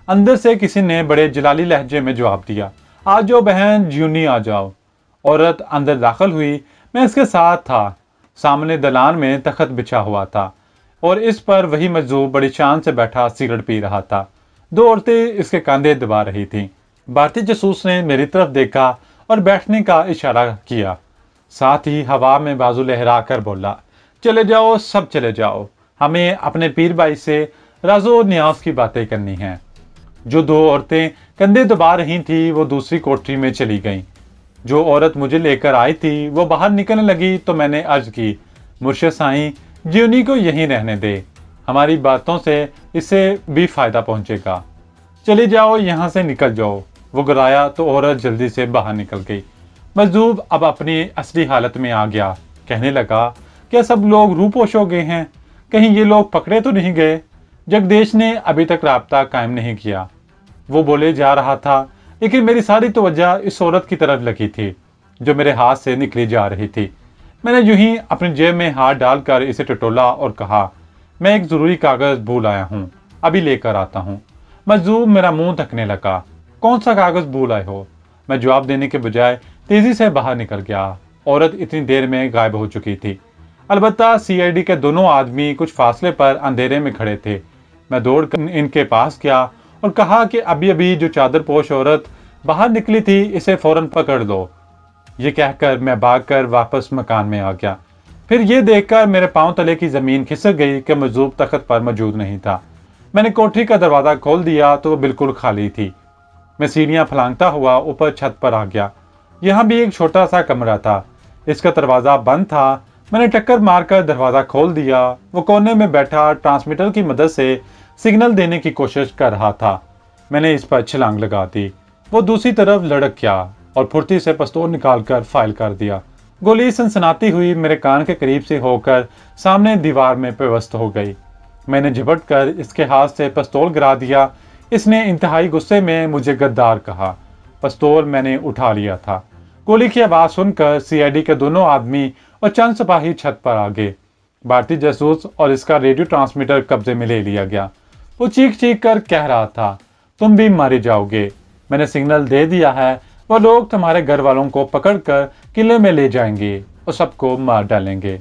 اندر سے کسی نے بڑے جلالی لہجے میں جواب دیا، آ جاؤ بہن، جیونی آ جاؤ۔ عورت اندر داخل ہوئی، میں اس کے ساتھ تھا۔ سامنے دلان میں تخت بچھا ہوا تھا اور اس پر وہی مجذوب بڑی شان سے بیٹھا سگریٹ پی رہا تھا۔ دو عورتیں اس کے کاندھے دبا رہی تھیں۔ بھارتی جاسوس نے میری طرف دیکھا اور بیٹھنے کا اشارہ کیا، ساتھ ہی ہوا میں بازو لہرا کر بولا، چلے جاؤ، سب چلے جاؤ، ہمیں اپنے پیر بھائی سے راز و نیاز کی باتیں کرنی ہیں۔ جو دو عورتیں کندھے دبا رہی تھیں وہ دوسری کوٹری میں چلی گئیں۔ جو عورت مجھے لے کر آئی تھی وہ باہر نکلنے لگی تو میں نے عرض کی، مرشد سائیں، جیونی کو یہیں رہنے دے، ہماری باتوں سے اسے بھی فائدہ پہنچے گا، چلی جاؤ، یہاں سے نکل جاؤ۔ وہ گرایا تو عورت جلدی سے باہر نکل گئی۔ مجذوب اب اپنی اصلی حالت میں آ گیا، کہنے لگا، کیا سب لوگ روپوش ہو گئے ہیں؟ کہیں یہ لوگ پکڑے تو نہیں گئے؟ جگدیش نے ابھی تک رابطہ قائم نہیں کیا۔ وہ بولے جا رہا تھا لیکن میری ساری توجہ اس عورت کی طرف لگی تھی جو میرے ہاتھ سے نکلی جا رہی تھی۔ میں نے یوں ہی اپنی جیب میں ہاتھ ڈال کر اسے ٹٹولا اور کہا، میں ایک ضروری کاغذ بھول آیا ہوں، ابھی لے کر آتا ہوں۔ مجذوب میرا منہ ڈھکنے لگا، کون سا کاغذ بھول آئے ہو؟ میں جواب دینے کے بجائے تیزی سے باہر نکل گیا۔ عورت اتنی دیر میں غائب ہو چکی تھی۔ البتہ CID کے دونوں آدمی کچھ فاصلے پر اندھیرے میں کھڑے تھے۔ میں دوڑ کر ان کے پاس گیا اور کہا کہ ابھی جو چادر پوش عورت باہر نکلی تھی اسے فوراً پکڑ لو۔ یہ کہہ کر میں بھاگ کر واپس مکان میں آ گیا۔ پھر یہ دیکھ کر میرے پاؤں تلے کی زمین کھسک گئی کہ مجذوب تخت پر موجود نہیں تھا۔ میں نے کوٹری کا دروازہ کھول دیا تو وہ بالکل خالی تھی۔ میں سیڑھیاں پھلانگتا ہوا اوپر چھت پر آ گیا۔ یہاں بھی ایک چھوٹا سا کمرہ تھا، اس کا دروازہ بند تھا۔ میں نے ٹکر مار کر دروازہ کھول دیا۔ وہ کونے میں بیٹھا ٹرانسمیٹر کی مدد سے سگنل دینے کی کوشش کر رہا تھا۔ میں نے اس پر چھلانگ لگا دی۔ وہ دوسری طرف لڑک گیا اور پھرتی سے پستول نکال کر فائل کر دیا۔ گولی سنسناتی ہوئی میرے کان کے قریب سے ہو کر سامنے دیوار میں پیوست ہو گئی۔ میں نے جھپٹ کر اس کے ہاتھ سے پستول گرا دیا۔ اس نے انتہائی غصے میں مجھے غدار کہا۔ پستول میں نے اٹھا لیا تھا۔ گولی کی آواز سن کر CID کے دونوں آدمی اور چند سپاہی چھت پر آ گئے۔ بھارتی جاسوس اور اس کا ریڈیو ٹرانسمیٹر قبضے میں لے لیا گیا۔ وہ چیخ چیخ کر کہہ رہا تھا، تم بھی مارے جاؤ گے، میں نے سگنل دے دیا ہے، وہ لوگ تمہارے گھر والوں کو پکڑ کر قلعے میں لے جائیں گے اور سب کو مار ڈالیں گے۔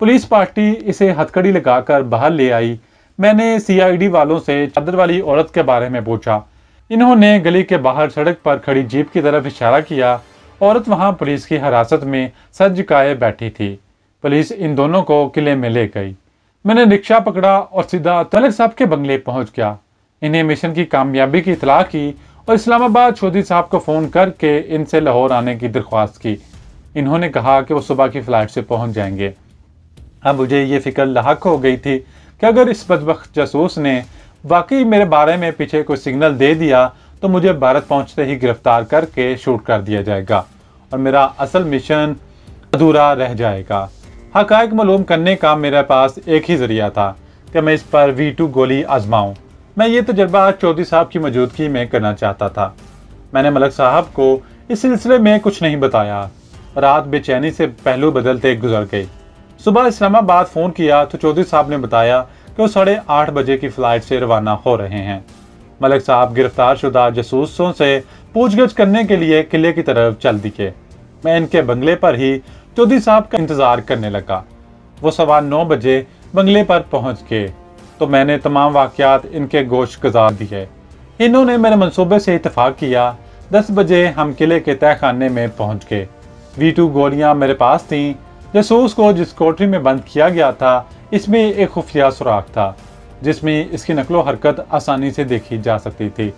پولیس پارٹی اسے ہتھکڑی لگا کر باہر لے آئی۔ میں نے CID والوں سے چادر والی عورت کے بارے میں پوچھا۔ انہوں نے گلی کے باہر سڑک پر کھڑی جیپ کی طرف اشارہ کیا۔ عورت وہاں پولیس کی حراست میں سر جھکائے بیٹھی تھی۔ پولیس ان دونوں کو قلعے میں لے گئی۔ میں نے رکشہ پکڑا اور سیدھا ملک صاحب کے بنگلے پہنچ گیا۔ انہیں مشن کی کامیابی کی اطلاع کی اور اسلام آباد چودھری صاحب کو فون کر کے ان سے لاہور آنے کی درخواست کی۔ انہوں نے کہا کہ وہ صبح کی فلائٹ سے پہنچ جائیں گے۔ اب مجھے یہ فکر لاحق ہو گئی تھی کہ اگر اس بدبخت جاسوس نے واقعی میرے بارے میں پیچھے کوئی سگنل دے دیا تو مجھے بھارت پہنچتے ہی گرفتار کر کے شوٹ کر دیا جائے گا اور میرا اصل مشن ادھورا رہ جائے گا۔ حقائق معلوم کرنے کا میرے پاس ایک ہی ذریعہ تھا کہ میں اس پر V2 گولی آزماؤں۔ میں یہ تجربہ چودھری صاحب کی موجودگی میں کرنا چاہتا تھا۔ میں نے ملک صاحب کو اس سلسلے میں کچھ نہیں بتایا۔ رات بے چینی سے پہلو بدلتے گزر گئی۔ صبح اسلام آباد فون کیا تو چودھری صاحب نے بتایا کہ وہ 8:30 بجے کی فلائٹ سے روانہ ہو رہے ہیں۔ ملک صاحب گرفتار شدہ جاسوسوں سے پوچھ گچھ کرنے کے لیے قلعے کی طرف چل دیے۔ میں ان کے بنگلے پر ہی چودھری صاحب کا انتظار کرنے لگا۔ وہ 9:15 بجے بنگلے پر پہنچ گئے تو میں نے تمام واقعات ان کے گوش گزار دیے۔ انہوں نے میرے منصوبے سے اتفاق کیا۔ 10 بجے ہم قلعے کے تہہ خانے میں پہنچ گئے۔ V2 گولیاں میرے پاس تھیں۔ جاسوس کو جس کوٹری میں بند کیا گیا تھا اس میں ایک خفیہ سوراخ تھا جس میں اس کی نقل و حرکت آسانی سے دیکھی جا سکتی تھی۔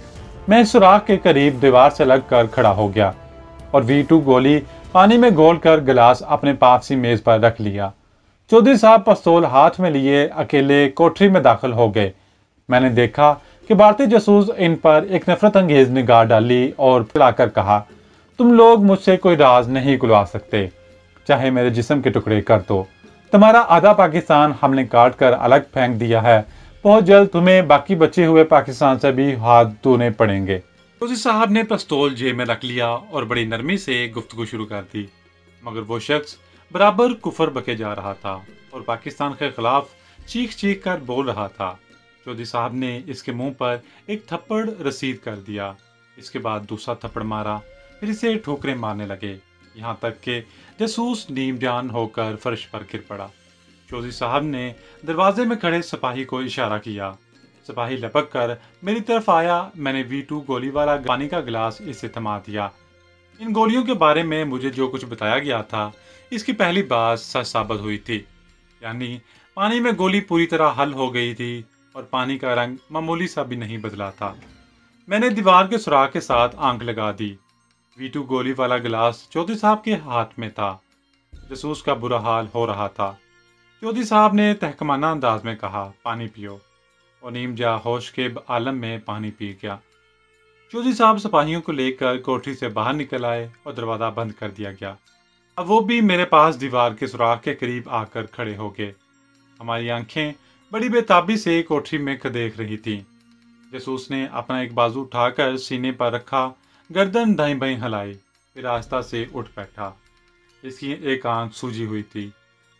میں اس سوراخ کے قریب دیوار سے لگ کر کھڑا ہو گیا اور V2 گولی پانی میں گھول کر گلاس اپنے پاس سی میز پر رکھ لیا۔ چودھری صاحب پستول ہاتھ میں لیے اکیلے کوٹری میں داخل ہو گئے۔ میں نے دیکھا کہ بھارتی جاسوس ان پر ایک نفرت انگیز نگاہ ڈالی اور پھلا کر کہا، تم لوگ مجھ سے کوئی راز نہیں کھلوا سکتے، چاہے میرے جسم کے ٹکڑے کر دو۔ تمہارا آدھا پاکستان ہم نے کاٹ کر الگ پھینک دیا ہے، بہت جلد تمہیں باقی بچے ہوئے پاکستان سے بھی ہاتھ دھونے پڑیں گے۔ چودھری صاحب نے پستول جیب میں رکھ لیا اور بڑی نرمی سے گفتگو شروع کر دی، مگر وہ شخص برابر کفر بکے جا رہا تھا اور پاکستان کے خلاف چیخ چیخ کر بول رہا تھا۔ चौधरी साहब ने इसके मुंह पर एक थप्पड़ रसीद कर दिया। इसके बाद दूसरा थप्पड़ मारा, फिर इसे ठोकरें मारने लगे, यहाँ तक कि जासूस नीम जान होकर फर्श पर गिर पड़ा। चौधरी साहब ने दरवाजे में खड़े सिपाही को इशारा किया। सिपाही लपक कर मेरी तरफ आया। मैंने V2 गोली वाला पानी का गिलास इसे थमा दिया। इन गोलियों के बारे में मुझे जो कुछ बताया गया था, इसकी पहली बात सच साबित हुई थी। यानी पानी में गोली पूरी तरह हल हो गई थी और पानी का रंग मामूली सा भी नहीं बदला था। मैंने दीवार के सुराख के साथ आंख लगा दी। V2 गोली वाला गिलास चौधरी साहब के हाथ में था। जासूस का बुरा हाल हो रहा था। चौधरी साहब ने तहकमाना अंदाज में कहा, पानी पियो। और नीम जा होश के आलम में पानी पी गया। चौधरी साहब सिपाहियों को लेकर कोठरी से बाहर निकल आए और दरवाजा बंद कर दिया गया। अब वो भी मेरे पास दीवार के सुराख के करीब आकर खड़े हो गए। हमारी आंखें बड़ी बेताबी से कोठरी में देख रही थीं। जासूस ने अपना एक बाजू उठाकर सीने पर रखा, गर्दन दाईं बाईं हिलाई, फिर आहिस्ता से उठ बैठा। इसकी एक आंख सूजी हुई थी।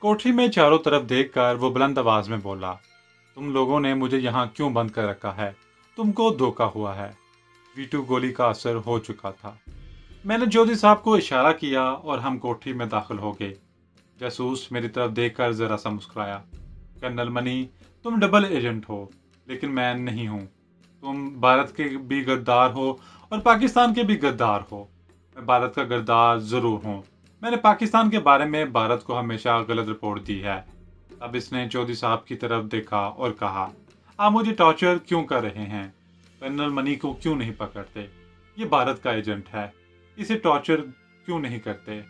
कोठरी में चारों तरफ देखकर वो बुलंद आवाज में बोला, तुम लोगों ने मुझे यहाँ क्यों बंद कर रखा है? तुमको धोखा हुआ है। V2 गोली का असर हो चुका था। मैंने चौधरी साहब को इशारा किया और हम कोठरी में दाखिल हो गए। जासूस मेरी तरफ देखकर जरा सा मुस्कुराया। कर्नल मनी, तुम डबल एजेंट हो, लेकिन मैं नहीं हूँ। तुम भारत के भी गद्दार हो और पाकिस्तान के भी गद्दार हो। मैं भारत का गद्दार जरूर हूँ। मैंने पाकिस्तान के बारे में भारत को हमेशा गलत रिपोर्ट दी है। अब इसने चौधरी साहब की तरफ देखा और कहा, आप मुझे टॉर्चर क्यों कर रहे हैं? कर्नल मनी को क्यों नहीं पकड़ते? ये भारत का एजेंट है, इसे टॉर्चर क्यों नहीं करते?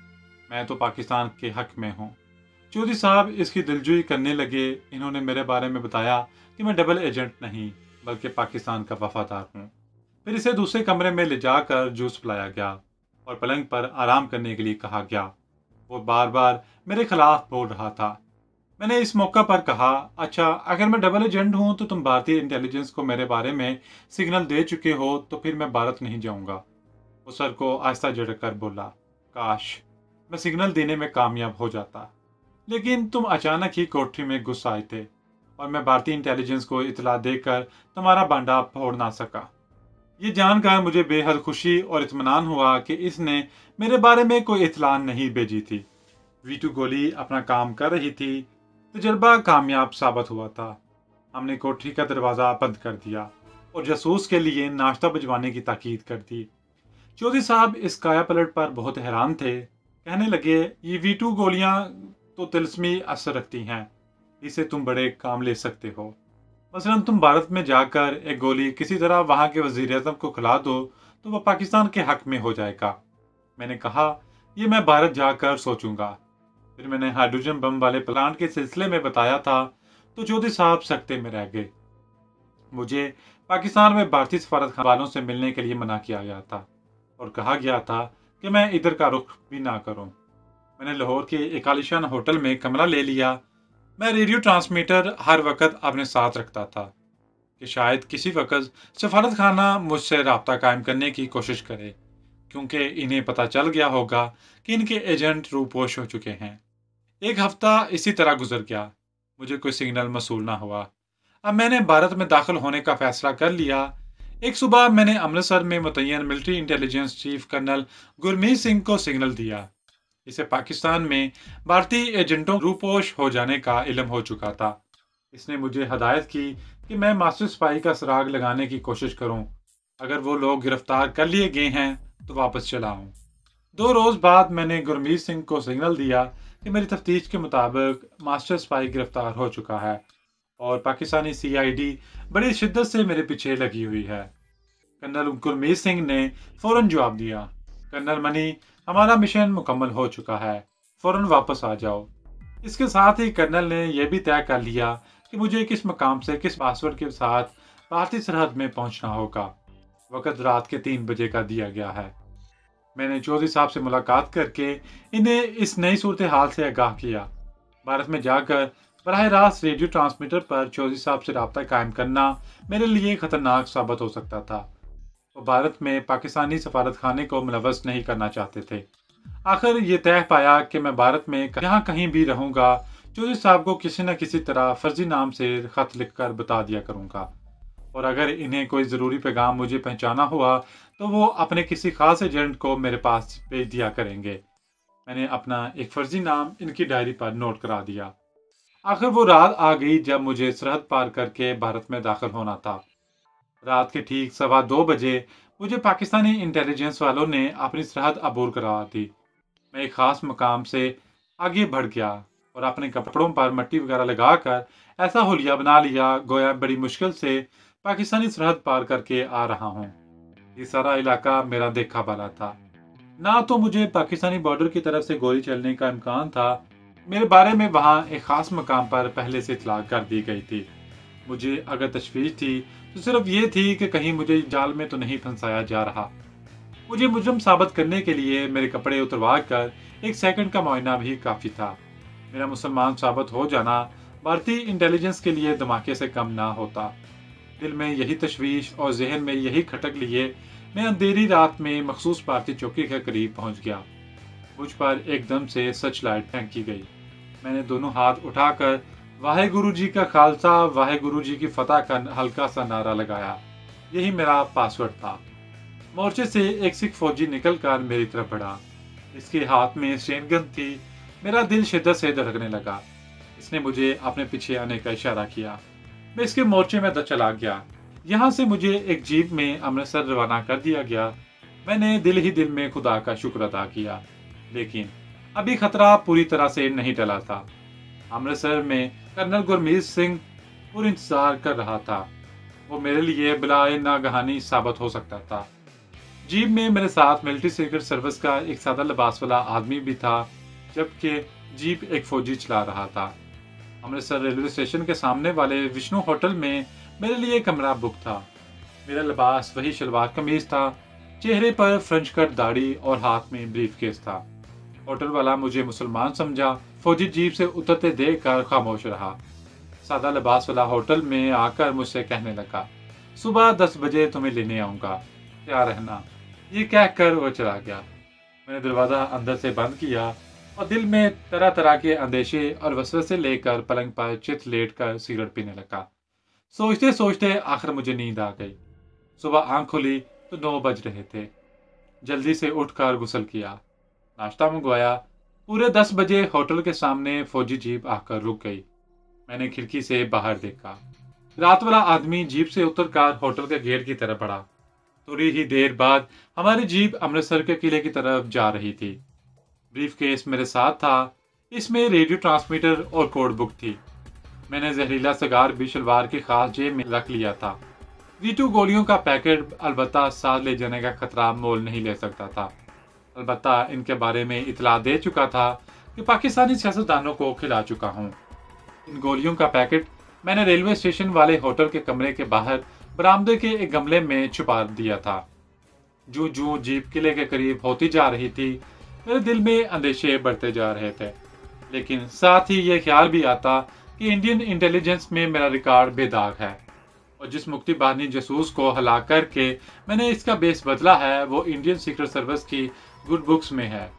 मैं तो पाकिस्तान के हक में हूँ। चौधरी साहब इसकी दिलजोई करने लगे। इन्होंने मेरे बारे में बताया कि मैं डबल एजेंट नहीं बल्कि पाकिस्तान का वफादार हूँ। फिर इसे दूसरे कमरे में ले जाकर जूस पिलाया गया और पलंग पर आराम करने के लिए कहा गया। वो बार बार मेरे खिलाफ बोल रहा था। मैंने इस मौका पर कहा, अच्छा, अगर मैं डबल एजेंट हूं तो तुम भारतीय इंटेलिजेंस को मेरे बारे में सिग्नल दे चुके हो, तो फिर मैं भारत नहीं जाऊंगा। वो सर को आहिस्ता झटक कर बोला, काश मैं सिग्नल देने में कामयाब हो जाता, लेकिन तुम अचानक ही कोठरी में घुस आए थे और मैं भारतीय इंटेलिजेंस को इतला देकर तुम्हारा बांडा फोड़ ना सका। ये जानकर मुझे बेहद खुशी और इत्मीनान हुआ कि इसने मेरे बारे में कोई इतला नहीं भेजी थी। V2 गोली अपना काम कर रही थी। तजर्बा कामयाब साबित हुआ था। हमने कोठरी का दरवाजा बंद कर दिया और जासूस के लिए नाश्ता भिजवाने की ताकीद कर दी। चौधरी साहब इस काया पलट पर बहुत हैरान थे। कहने लगे, ये V2 गोलियां तो तिलस्मी असर रखती हैं, इसे तुम बड़े काम ले सकते हो। मसलन तुम भारत में जाकर एक गोली किसी तरह वहां के वजीर-ए-आज़म को खिला दो तो वह पाकिस्तान के हक में हो जाएगा। मैंने कहा, ये मैं भारत जाकर सोचूंगा। फिर मैंने हाइड्रोजन बम वाले प्लांट के सिलसिले में बताया था तो चौधरी साहब सकते में रह गए। मुझे पाकिस्तान में भारतीय सफारत वालों से मिलने के लिए मना किया गया था और कहा गया था कि मैं इधर का रुख भी ना करूं। मैंने लाहौर के एक आलीशान होटल में कमरा ले लिया। मैं रेडियो ट्रांसमीटर हर वक्त अपने साथ रखता था कि शायद किसी वक्त सफारत खाना मुझसे राब्ता कायम करने की कोशिश करे, क्योंकि इन्हें पता चल गया होगा कि इनके एजेंट रूपोश हो चुके हैं। एक हफ्ता इसी तरह गुजर गया। मुझे कोई सिग्नल मसूल ना हुआ। अब मैंने भारत में दाखिल होने का फैसला कर लिया। एक सुबह मैंने अमृतसर में मुतय्यन military intelligence chief colonel Gurmeet Singh को सिग्नल दिया। इसे पाकिस्तान में भारतीय एजेंटों रूपोश हो जाने का इल्म हो चुका था। इसने मुझे हदायत की कि मैं मास्टर स्पाई का सुराग लगाने की कोशिश करूं। अगर वो लोग गिरफ्तार कर लिए गए हैं तो वापस चला आऊं। 2 रोज बाद मैंने गुरमीत सिंह को सिग्नल दिया कि मेरी तफ्तीश के मुताबिक मास्टर स्पाई गिरफ्तार हो चुका है और पाकिस्तानी CID बड़ी शिद्दत से मेरे पीछे लगी हुई है। कर्नल गुरमीत सिंह ने फौरन जवाब दिया, कर्नल मनी, हमारा मिशन मुकम्मल हो चुका है, फौरन वापस आ जाओ। इसके साथ ही कर्नल ने यह भी तय कर लिया कि मुझे किस मकाम से किस पासवर्ड के साथ भारतीय सरहद में पहुंचना होगा। वक्त रात के 3 बजे का दिया गया है। मैंने चौधरी साहब से मुलाकात करके इन्हें इस नई सूरत हाल से आगाह किया। भारत में जाकर बराह रास्त रेडियो ट्रांसमीटर पर चौधरी साहब से रब्ता कायम करना मेरे लिए खतरनाक साबित हो सकता था। वो भारत में पाकिस्तानी सफारत खाने को मुलव्वस नहीं करना चाहते थे। आखिर ये तय पाया कि मैं भारत में जहाँ कहीं भी रहूँगा, चौधरी साहब को किसी न किसी तरह फर्जी नाम से खत लिखकर बता दिया करूंगा, और अगर इन्हें कोई ज़रूरी पैगाम मुझे पहुंचाना हुआ तो वो अपने किसी खास एजेंट को मेरे पास भेज दिया करेंगे। मैंने अपना एक फर्जी नाम इनकी डायरी पर नोट करा दिया। आखिर वो रात आ गई जब मुझे सरहद पार करके भारत में दाखिल होना था। रात के ठीक 2:15 बजे मुझे पाकिस्तानी इंटेलिजेंस वालों ने अपनी सरहद अबूर करा दी। मैं एक खास मकाम से आगे बढ़ गया और अपने कपड़ों पर मट्टी वगैरह लगाकर ऐसा हुलिया बना लिया गोया बड़ी मुश्किल से पाकिस्तानी सरहद पार करके आ रहा हूँ। ये सारा इलाका मेरा देखा भाला था। ना तो मुझे पाकिस्तानी बॉर्डर की तरफ से गोली चलने का इम्कान था। मेरे बारे में वहाँ एक खास मकाम पर पहले से इतला कर दी गई थी। मुझे अगर तशवीश थी तो सिर्फ ये थी कि कहीं मुझे जाल में तो नहीं फंसाया जा रहा। मुझे मुजरिम साबित करने के लिए मेरे कपड़े उतरवा कर 1 सेकंड का मुआयना भी काफ़ी था। मेरा मुसलमान साबित हो जाना भारतीय इंटेलिजेंस के लिए धमाके से कम ना होता। दिल में यही तशवीश और जहन में यही खटक लिए मैं अंधेरी रात में मखसूस भारतीय चौकी के करीब पहुंच गया। मुझ पर एकदम से सच लाइट फेंकी गई। मैंने दोनों हाथ उठाकर वाहे गुरु जी का खालसा वाहे गुरु जी की फतह का हल्का सा नारा लगाया। यही मेरा पासवर्ड था। मोर्चे से एक सिख फौजी निकलकर मेरी तरफ बढ़ा। इसके हाथ में स्टेन गन थी। मेरा दिल शिद्दत से धड़कने लगा। इसने मुझे अपने पीछे आने का इशारा किया। मैं इसके मोर्चे में चला गया। यहाँ से मुझे एक जीप में अमृतसर रवाना कर दिया गया। मैंने दिल ही दिल में खुदा का शुक्र अदा किया, लेकिन अभी खतरा पूरी तरह से नहीं टला था। अमृतसर में कर्नल गुरमीत सिंह पुर इंतजार कर रहा था। वो मेरे लिए बलाए नागहानी साबित हो सकता था। जीप में मेरे साथ मिलिट्री सीक्रेट सर्विस का एक सादा लिबास वाला आदमी भी था, जबकि जीप एक फौजी चला रहा था। अमृतसर रेलवे स्टेशन के सामने वाले विष्णु होटल में मेरे लिए कमरा बुक था। मेरा लिबास वही शलवार कमीज था, चेहरे पर फ्रेंच कट दाढ़ी और हाथ में ब्रीफ केस था। होटल वाला मुझे मुसलमान समझा। फौजी जीप से उतरते देख कर खामोश रहा। सादा लिबास वाला होटल में आकर मुझसे कहने लगा, सुबह 10 बजे तुम्हें लेने आऊंगा, तैयार रहना। ये कहकर वो चला गया। मैंने दरवाजा अंदर से बंद किया और दिल में तरह तरह के अंदेशे और वसवसे लेकर पलंग पर चित लेट कर सिगरेट पीने लगा। सोचते सोचते आखिर मुझे नींद आ गई। सुबह आंख खुली तो 9 बज रहे थे। जल्दी से उठकर गुस्ल किया, नाश्ता मंगवाया। पूरे 10 बजे होटल के सामने फौजी जीप आकर रुक गई। मैंने खिड़की से बाहर देखा। रात वाला आदमी जीप से उतरकर होटल के गेट की तरफ बढ़ा। थोड़ी ही देर बाद हमारी जीप अमृतसर के किले की तरफ जा रही थी। ब्रीफ केस मेरे साथ था। इसमें रेडियो ट्रांसमीटर और कोड बुक थी। मैंने जहरीला सिगार भी शलवार की खास जेब में रख लिया था। V2 गोलियों का पैकेट अलबत्ता साथ ले जाने का खतरा मोल नहीं ले सकता था। अलबत्ता इनके बारे में इतला दे चुका था कि पाकिस्तानी सियासतदानों को खिला चुका हूँ। इन गोलियों का पैकेट मैंने रेलवे स्टेशन वाले होटल के कमरे के बाहर बरामदे के एक गमले में छुपा दिया था। जूं जूं जीप किले के करीब होती जा रही थी, मेरे दिल में अंदेशे बढ़ते जा रहे थे, लेकिन साथ ही ये ख्याल भी आता कि इंडियन इंटेलिजेंस में मेरा रिकॉर्ड बेदाग है और जिस मुक्ति बाहिनी जासूस को हलाक करके मैंने इसका बेस बदला है वो इंडियन सीक्रेट सर्विस की गुड बुक्स में है।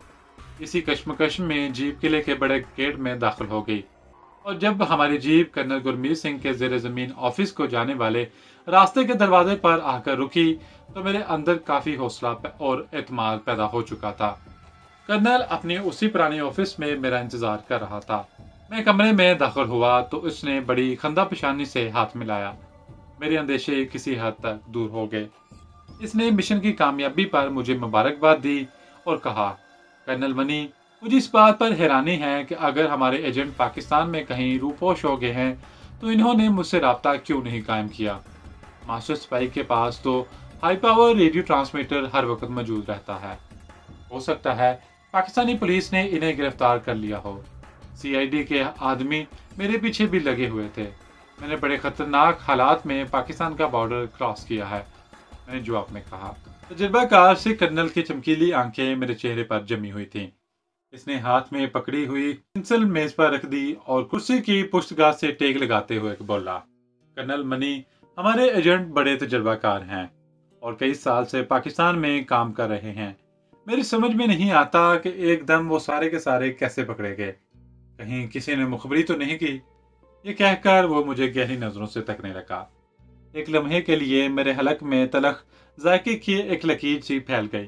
इसी कश्मकश में जीप किले के बड़े गेट में दाखिल हो गई और जब हमारी जीप कर्नल गुरमीत सिंह के जेर जमीन ऑफिस को जाने वाले रास्ते के दरवाजे पर आकर रुकी तो मेरे अंदर काफी हौसला और एतमाद पैदा हो चुका था। कर्नल अपने उसी पुराने ऑफिस में मेरा इंतजार कर रहा था। मैं कमरे में दाखिल हुआ तो उसने बड़ी खंदा पेशानी से हाथ मिलाया। मेरे अंदेशे किसी हद तक दूर हो गए। इसने मिशन की कामयाबी पर मुझे मुबारकबाद दी और कहा, कर्नल मनी, मुझे इस बात पर हैरानी है कि अगर हमारे एजेंट पाकिस्तान में कहीं रूपोश हो गए हैं तो इन्होंने मुझसे राब्ता क्यों नहीं कायम किया। मास्टर स्पाई के पास तो हाई पावर रेडियो ट्रांसमीटर हर वक्त मौजूद रहता है। हो सकता है पाकिस्तानी पुलिस ने इन्हें गिरफ्तार कर लिया हो। CID के आदमी मेरे पीछे भी लगे हुए थे। मैंने बड़े खतरनाक हालात में पाकिस्तान का बॉर्डर क्रॉस किया है, मैंने जवाब में कहा। तजुर्बाकार से कर्नल की चमकीली आंखें मेरे चेहरे पर जमी हुई थीं। इसने हाथ में पकड़ी हुई पेंसिल मेज पर रख दी और कुर्सी की पुष्टगाछ से टेक लगाते हुए बोला, कर्नल मनी, हमारे एजेंट बड़े तजुर्बाकार हैं और कई साल से पाकिस्तान में काम कर रहे हैं। मेरी समझ में नहीं आता कि एकदम वो सारे के सारे कैसे पकड़े गए। कहीं किसी ने मुखबरी तो नहीं की। ये कहकर वो मुझे गहरी नजरों से तकने लगा। एक लम्हे के लिए मेरे हलक में तलख जायके की एक लकीर सी फैल गई।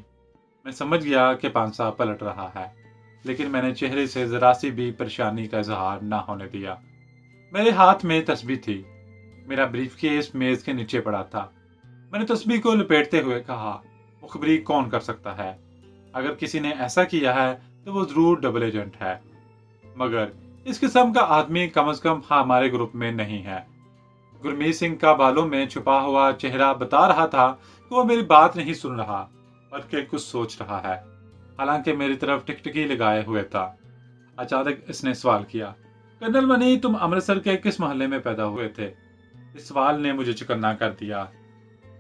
मैं समझ गया कि पांसा पलट रहा है, लेकिन मैंने चेहरे से जरा सी भी परेशानी का इजहार ना होने दिया। मेरे हाथ में तस्बीह थी। मेरा ब्रीफकेस मेज के नीचे पड़ा था। मैंने तस्बीह को लपेटते हुए कहा, मुखबरी कौन कर सकता है? अगर किसी ने ऐसा किया है तो वो जरूर डबल एजेंट है, मगर इस किस्म का आदमी कम से कम हमारे ग्रुप में नहीं है। गुरमीत सिंह का बालों में छुपा हुआ चेहरा बता रहा था कि वो मेरी बात नहीं सुन रहा, बल्कि कुछ सोच रहा है। हालांकि मेरी तरफ टिकटिकी लगाए हुए था। अचानक इसने सवाल किया, कर्नल मनी, तुम अमृतसर के किस मोहल्ले में पैदा हुए थे? इस सवाल ने मुझे चौकन्ना कर दिया।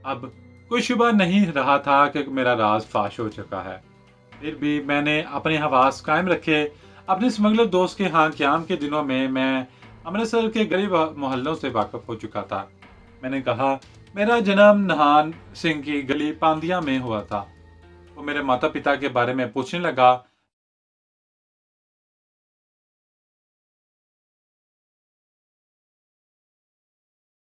अब कोई शुबा नहीं रहा था कि मेरा राज फाश हो चुका है। फिर भी मैंने अपने हवास कायम रखे। अपने स्मगलर दोस्त के यहाँ क्याम के दिनों में मैं अमृतसर के गरीब मोहल्लों से वाकिफ हो चुका था। मैंने कहा, मेरा जन्म नहान सिंह की गली पांदिया में हुआ था। वो मेरे माता पिता के बारे में पूछने लगा